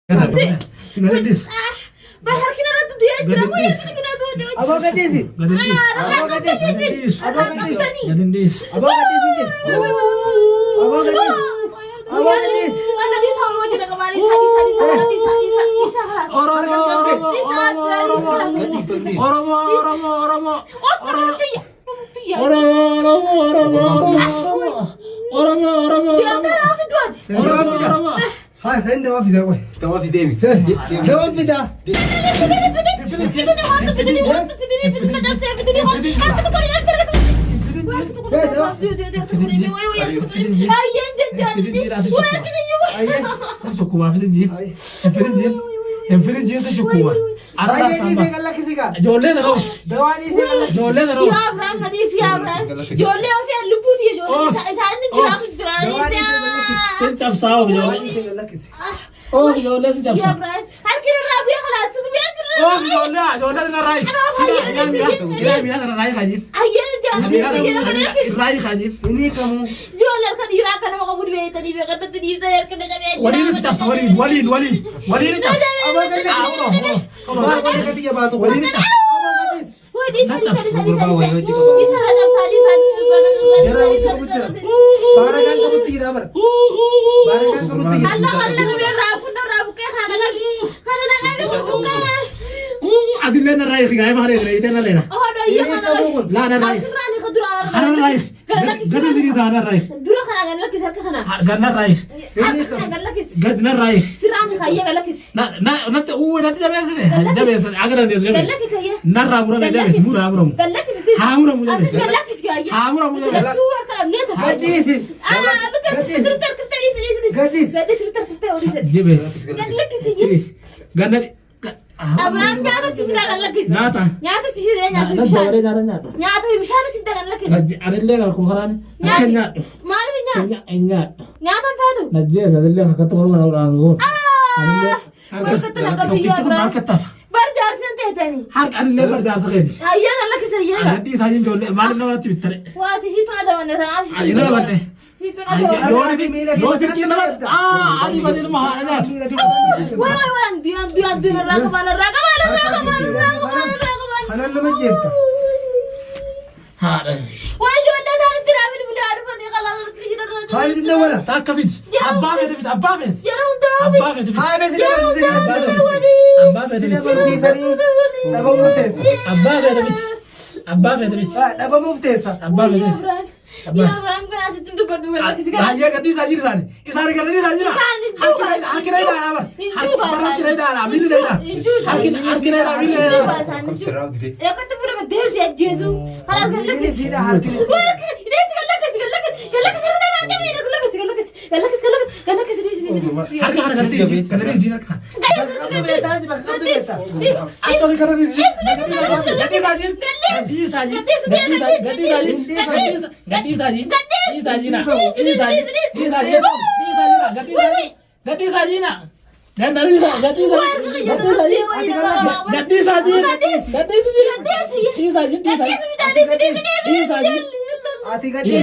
Gadis. Bahar kina ratu dia aja. Mau ya kini kena dua. Abang gadis sih. Gadis. Abang gadis. Abang gadis. Gadis. Abang gadis sih. Abang gadis. Abang gadis. Mana di sama aja dah kemarin Isa kelas. Oromo. Os mana nanti ya? Oromo. Dia apa itu aja? Oromo. هاي فين ده ما في ده وين ده ما في ديمي ده ما في ده ini kamu jualan kan irakan sama kamu di tadi kata tadi saya kena jadi Wali itu cap wali itu cap. abang gadis abang gadis ketiga batu wali ini wah di sini barangan kamu tiga apa barangan kamu tiga Allah rabu kayak karena kami butuh Adilnya narai gaya mana itu nalena. oh ada iya ini kamu Lah narai. Serani ke dura Karena narai. Gadis ini dah narai. dura kan lagi sar kana Gak narai. kan lagi Gak narai. sirani kaya lagi nanti nanti jam biasa deh. Jam biasa. Agar nanti jam biasa. lagi saya Narra murah jam biasa. Murah. lagi sih Hamura murah biasa. lagi kaya Hamura murah biasa. suar kan lihat gadis betul sebentar kita ini gadis gadis sebentar kita uris Jebes. lagi sih Gak dari. Abraham nyata sih bilang lagi nyata sih nyata nyata bisa sih bilang lagi Ada lagi aku kan. Kenya. malu nyata Enggak. nyata apa tuh Najis ada lagi ketemu orang orang. Ada barjar santai aja nih Hark ada lebar jasa kedi. iya kan lagi saya Ada di saja jole. Mana nama tu bitter. wah di situ ada mana sama Ada nama mana? situ Ada. ada Yo di kena. Ali badil mahal aja. wah dia raga mana hanan nama jebta Ada. wah jual dari tiramin beli ada pada kalau kerja Khalid ini wala Tak kafit. Abba beda Abba beda. ya udah Abba beda. hai besi dia besi Abba beda. sini besi sari daba muftesa Abba beda. Abba beda. daba muftesa Abba beda. ya Abraham kan asli tentu berdua lagi sih kan Ya gadis aja di sana. Isari kan di sana. Hakira ida apa? Hakira ida apa? Ambil ida. Hakira ida ambil ida. كم سرعة دي ya kata pura ke dev sih Jesu kalau kan ini sida harkin ini sih galak Harga gadis. Gadis jinak kan. kamu beta di bawah kamu beta Actually karena di sini. Gadis aja. Gadis aja. hati gadis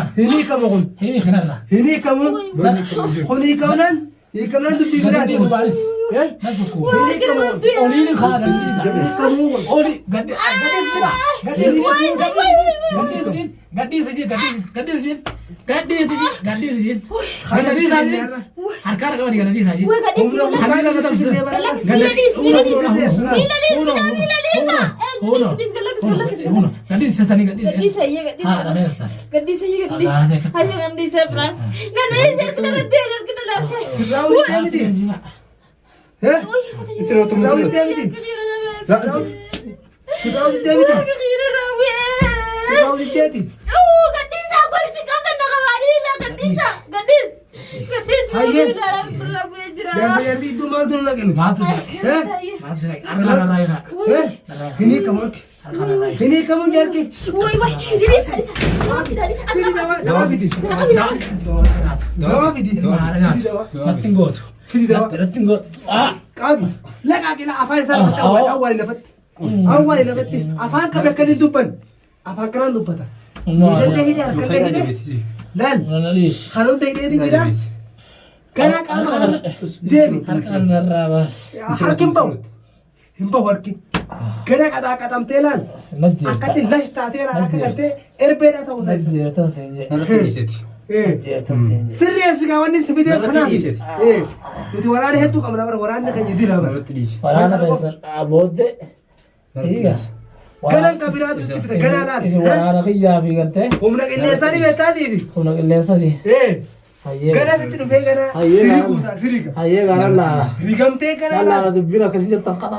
ini kamu ini kamu tuh pikiran ini ini kamu ini kamu nyarki ini dawa bidi Nothing good. في دواء ترتنقو قابي لا قاقي لا أفان سالفة أول لفت أول لفت أفان كم يكني دبن أفان كلام دبتا يدل هيدا كلام لا أنا ليش خلون تيجي كده كنا كام ديري أنا الرابس حركم باو هم باوركي كنا كذا كذا متلان نجي أكتر لاش تعتير أكتر إربيدا تقول نجي تنسي أنا كنيستي إيه سريع سكواني سبيدة خنا إيه يتوراني هتو كمان أمر وراني كان يدير أنا هذا تليش ورانا بيسال أبود إيه كنا كبيرات سبيدة كنا لا ورانا كيا في قرته هم نقول لي ساري بيتادي بي هنا قلنا سدي إيه هاي كنا ستين في كنا سريكوتا سريكا هاي قارن لا ريكم تي كنا لا دبينا كسي تنقنا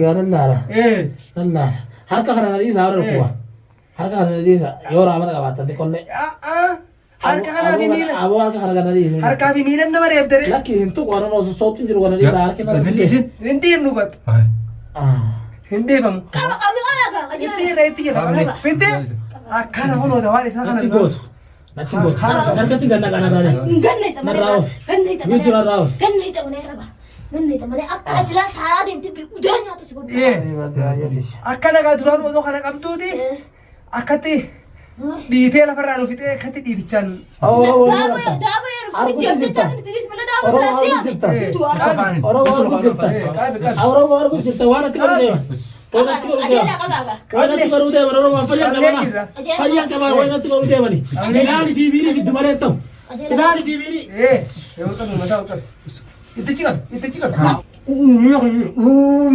قارن لا إيه لا harka kana di sa ro kuwa harka kana di sa yora amana ka batan kolle harka kana fi milan abo harka kana di harka fi milan na mare abdare laki hintu ko no so sotin jiru kana di da harka kana di hindi nugat hindi fam Kaba aga. hindi reeti ya pinte akana hono da wali sa kana nati got sarka ti ganna kana dale Ganna ita mana. Narraw. Ganna ita Gitu mana. narraw. Ganna ita mana raba. Ganna ita mana akka ajla shara din tibi udanya to sigo. akkana ga duraan odoo kana qabduuti akkatti dhiitee lafarraa dhufite akkatti dhiibichaan Daba ya rufu jabta tan tiris mala daba sarati. Tu arsa. oro war ko jirta wara ti ko de wana ti ko de wana ti ko de wana ma fayya ka ba wana ti ko de mani ilani fi biri fi dumare taw ilani fi biri yoo ta'u mataa ta'u itti ciqab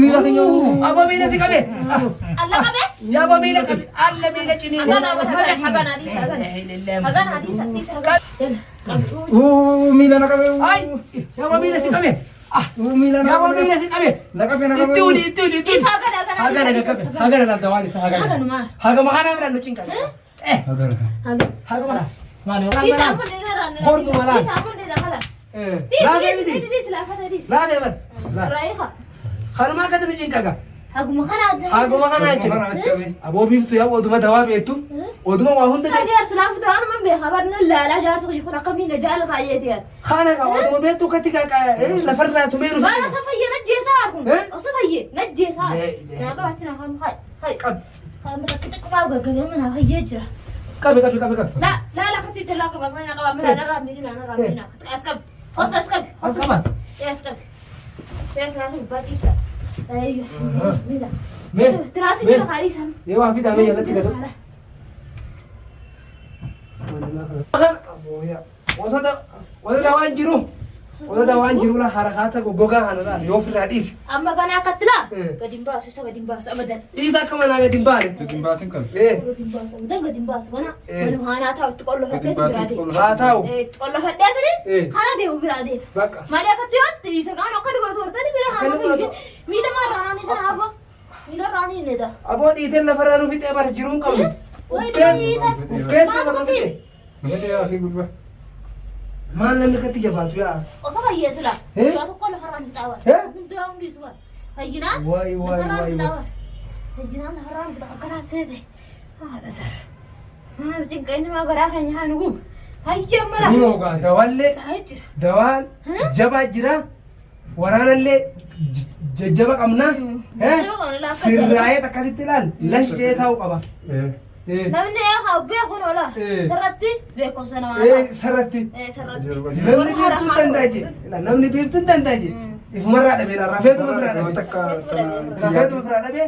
miila keenya abba miila si qabe Allah kabe. yaa abba miila qabe alla miila cinii Agana hagana di sa agana. Hagana di sa agana. miila na qabe ay yaa abba miila si qabe miila na qabe miila si qabe na qabe itti uli Isa agana hagana na qabe hagana na dawaan isa hagana Hagana ma. hagama kana mira nu cinqa hagama maani Isa mun ni ran. Hortu malan. Isa mun ni ran. laabe miti Dis la fata dis. laabe bar Raiha. kanuma akkata nu cinqaga Haguma kana da. haguma kana jecha aboo biiftu yaa oduma dawaa beektu oduma waa hunda beektu Hadi aslaf da man be khabar la la jar sa ykhuna kamina jala qayeti. خانة قاعدة بيتو كتير لفرنا تميرو ما أنا سفيه نجي صاركم إيه؟ أو سفيه نجي صار لا، لا. يا بابا تنا هم هاي كب هاي متكتك باوغا كمان هاي يجرا كب لا كتير تلا كبا ما أنا كبا أنا رامي أنا رامي أسكب أسكب أسكب يا أسكب يا فراني بدي سا أيوه ميلا مين تراسي مين؟ كنا خارجهم يا واحد ده مين يلتقي ده وده وان جرو لا حركاته غوغا هذا يوفر حديث أما كان أكتلا إيه. قديم باس وسا قديم باس أبدا إذا كمان أنا قديم بالي لكن باسم كان إيه قديم باس أبدا قديم باس وانا إيه. وانا هانا تاو تقول له قديم هديت باس برادي تقول هاتاو تقول له هديت إيه هانا ديو برادي بقى Maria katiyan, tisa ka no kadu kadu tani mira Kadu hana kadu. mira ma rana ni da haba mira rani ne da أبو ديتين لفرنا نو فيتة بار جرون كم wai da ni da كيس بار فيتة مهدي يا أخي قربة ما لم نكتي جبات يا o sa baye sila Eh? ya to ko la haran tawa Eh? min da um diswa hayina واي واي واي hayina la haran da kana sede ha da sar ha jin kai ni ma gara kan ya nugu hayya mala نيوغا دوالة hayjira دوال جبا جرا ورانا اللي ججبا قمنا ها سراية تكاسي تلال لش جيتها وقبا إيه namni ya ha be kono la Eh. sarratti be ko sana ma إيه سرتي sarratti نمني بيفتون تنداجي لا نمني بيفتون تنداجي إفمرة دبينا رفيت مفرة دبي رفيت مفرة دبي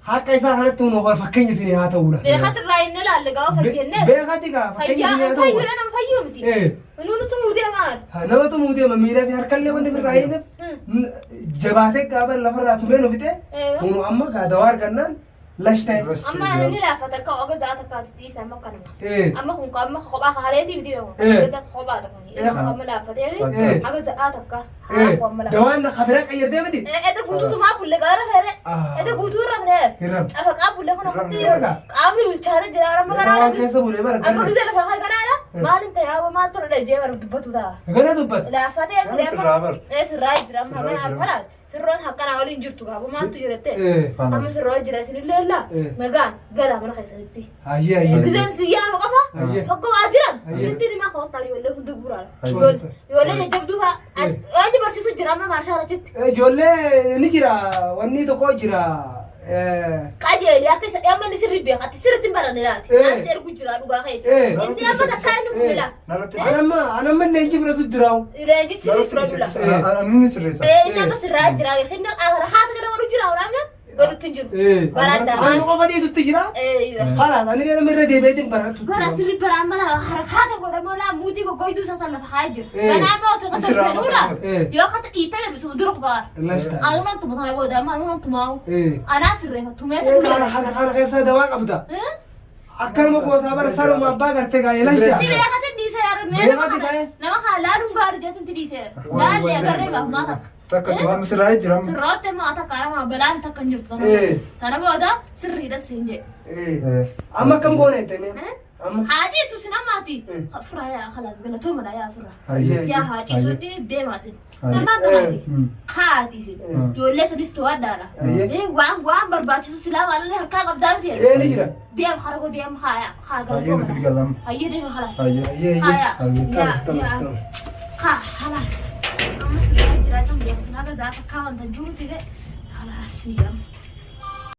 حقا يسا هنتو نوغا فكين سيني هاتا ولا be khatir ra inna la alle gawa fagenne بيخاتيكا فكين hayya سيني هاتا hayya ولا na fayyumti إيه nunu tu mude mar nama tu mudee mamiidhaa fi harka illee wanti firraa hin jabaatee gaafa lafarraa tumee nufite kunu amma gaadawaa argannaan lash ta'e. amma ni la fataka oga za ta ka ti sa makana Eh. amma kun ka amma khoba ka haleti bi diyo Eh. da khoba ta kun Eh. amma la fatere Eh. aga za ta ka Eh, ko amma la dawaan na khabira qayyardee miti. eda gutu tu ma bulle gara fere Ah. eda gutu ra ne Hirrab. aba ka bulle kono Hirrab kutti hirrab. qabli bil chara jira ra magana Dawaan keessa bulee bara amma ganna. gizela fa kana la malin ta yawa mal to da je war dubbatu da Gana dubbat. la fatere سرابر es right ram magana khalas sirron hakka أنا أولين جرتوا قابو ما أنتو جرتين إيه أما سرّوا جراسين إلا لا مقال قال أنا خيسنتي هيا بزين سيان وقفا هيا حقوا أجرا أيه. سنتي ما خو طالع ولا هندو برا أيه. يقول لي جبدوها أني برسيسو جرا ما ما شاء الله جت جولة نجرا وني تقول جرا قاعد يا كيس يا من يصير بيها تصير تنبرا نلات أنا سير كجرا لوجا خيط إني أما تكانو لا أنا من نجي فرد الدراو إذا جي سير فرا أنا نوني سريسة إيه إنما سراج جرا يخنا أغرحات كده ورا جرا ورامنا قالوا تنجر براندا أنا قفدي تتجرا إيه خلاص أنا من ردي بيتين برا برا سير برا ملا حركات ولا ملا مودي وقايدو ساسا بحاجر إيه. أنا ما أتوقع يصير تقولون إيه يا خط إيتاي بس بدرك بار لا استاذ أنا ننتم بطلع بودا ما أنا ننتم معه إيه أنا سرّيها توميت أنا خيسة دواء أبدا أكل مقوى ثابر سالو ما باقر تجاي لا سيبي استاذ يا خط دي سير يا خط دي نما خالان ونقار جاتن تدي سير لا اللي أقرّيها ما تك تكسو هم سراي جرام سرّات ما تكارم بلان تكنجر إيه تنا بودا سرّي ده سينجي إيه أما كم قولة تمام أما حاجي سوسنا ماتي فرا يا خلاص قلنا توم لا يا فرا هيا يا حاجي سودي ديماسين هيا. تمام ماتي هادي سين إيه. جولة سديس توادارا هيا. إيه وان برباچو سلام على هركا قبدان دي إيه نجرا ديم خرجوا ديم خايا خاجر هيا توم نفيد كلام هيا ديم خلاص هيا هيا هيا تمام يا تمام خلاص أما سلام جراسم ديم سلام زاك كاون تجوم تيجي خلاص يا